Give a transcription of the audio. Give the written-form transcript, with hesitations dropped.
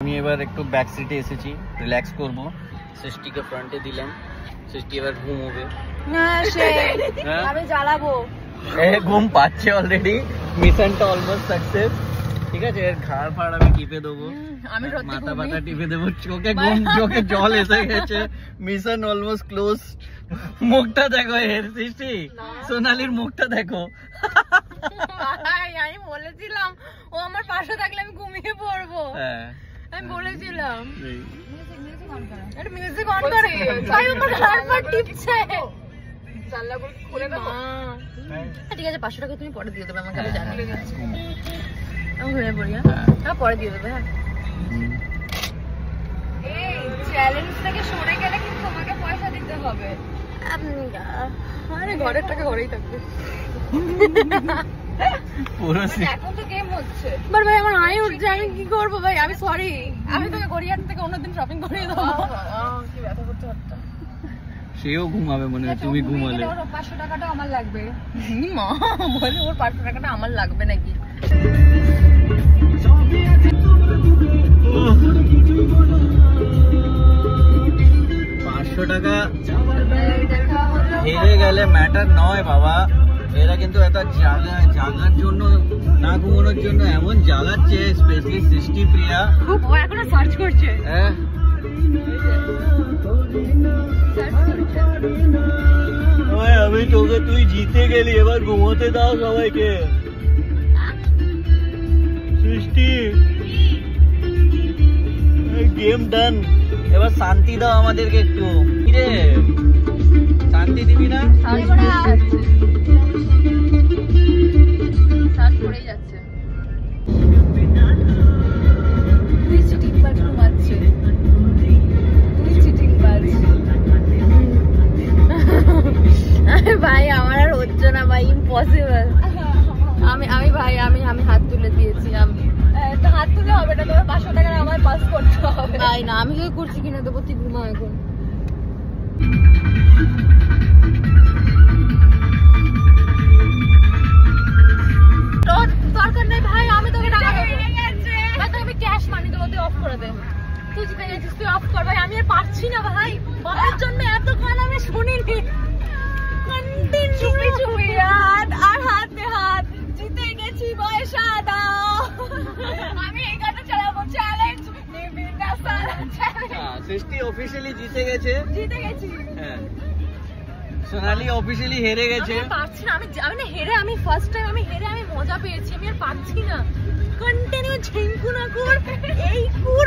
আমি এবার একটু ব্যাক সিটে এসেছি, রিল্যাক্স করব। সৃষ্টিকে ফ্রন্টে দিলাম, সৃষ্টি এবার ঘুমোবে। না সে আমি জ্বালাবো। ঘুম পাচ্ছে অলরেডি, মিশনটা অলমোস্ট সাকসেস। ঠিক আছে, এর ঘাড় ফাড় আমি টিপে দেবো, আমি মাথা পাতা টিপে দেবো, চোখে জল এসে গেছে, মিশন অলমোস্ট ক্লোজ। মুখটা দেখো এর, সৃষ্টি সোনালির মুখটা দেখো। আমি বলেছিলাম ও আমার পাশে থাকলে আমি ঘুমিয়ে পড়বো। আমি বলেছিলাম একটা মিউজিক অন করে, ভাই আমার ঘাড় ফাড় টিপছে। জানলাগুলো খুলে দাও। ঠিক আছে 500 টাকা তুমি পরে দিয়ে দেবে আমাকে, আমি জানি। আমি ঘুরে পড়ি, হ্যাঁ পরে দিয়ে দেবে। হ্যাঁ এই চ্যালেঞ্জ থেকে সরে গেলে কিন্তু তোমাকে পয়সা দিতে হবে। আরে ঘরের টাকা ঘরেই থাকবে। এখন তো গেম হচ্ছে। বাট ভাই আমার আয় উঠছে, আমি কি করবো ভাই? আমি সরি, আমি তোকে গড়িয়াহাট থেকে অন্যদিন শপিং করিয়ে দেবো। কি ব্যথা করছে হাতটা। সেও ঘুমাবে মনে হয় তুমি ঘুমালে। 500 টাকাটা আমার লাগবে। মা বলে ওর 500 টাকাটা আমার লাগবে নাকি? 500 টাকা হেরে গেলে ম্যাটার নয় বাবা। এরা কিন্তু এত জাগার জন্য, না ঘুমানোর জন্য এমন জ্বালাচ্ছে, স্পেশালি সৃষ্টি প্রিয়া। ও এখনো সার্চ করছে। হ্যাঁ আমি তোকে, তুই জিতে গেলি, এবার ঘুমোতে দাও সবাইকে। সৃষ্টি গেম ডান, এবার শান্তি দাও আমাদেরকে একটু। কিরে শান্তি দিবি না? সার্চ করেই যাচ্ছে। তুই চিটিং বাজ ঘুমাচ্ছে, তুই চিটিং বাজ। ভাই আমার আর হচ্ছে না ভাই, ইম্পসিবল। আমি ভাই আমি হাত তুলে দিয়েছি। আমি হাত তুলে হবে না, তোমার 500 টাকা আমার পাস করতে হবে। ভাই না, আমি কি করছি কিনা দেবো, তুই ঘুমা এখন। দরকার নেই ভাই, আমি তোকে টাকা দেবো। ভাই তোকে আমি ক্যাশ মানি দেবো, তুই অফ করে দে। তুই জিতে গেছিস, তুই অফ কর ভাই। আমি আর পারছি না ভাই, বাবার জন্য এত গান আমি শুনিনি। চুপি চুপি হাত আর হাতে হাত, জিতে গেছি পয়সা দাও। আমি এই গানটা চালাবো, চ্যালেঞ্জ নিবি না সারা চ্যালেঞ্জ। সৃষ্টি অফিশিয়ালি জিতে গেছে। জিতে গেছি। হ্যাঁ সোনালি অফিশিয়ালি হেরে গেছে। আমি পারছি না, আমি না হেরে, আমি ফার্স্ট টাইম আমি হেরে আমি মজা পেয়েছি। আমি আর পারছি না, কন্টিনিউ ঝিঙ্কু না কর এই কুর।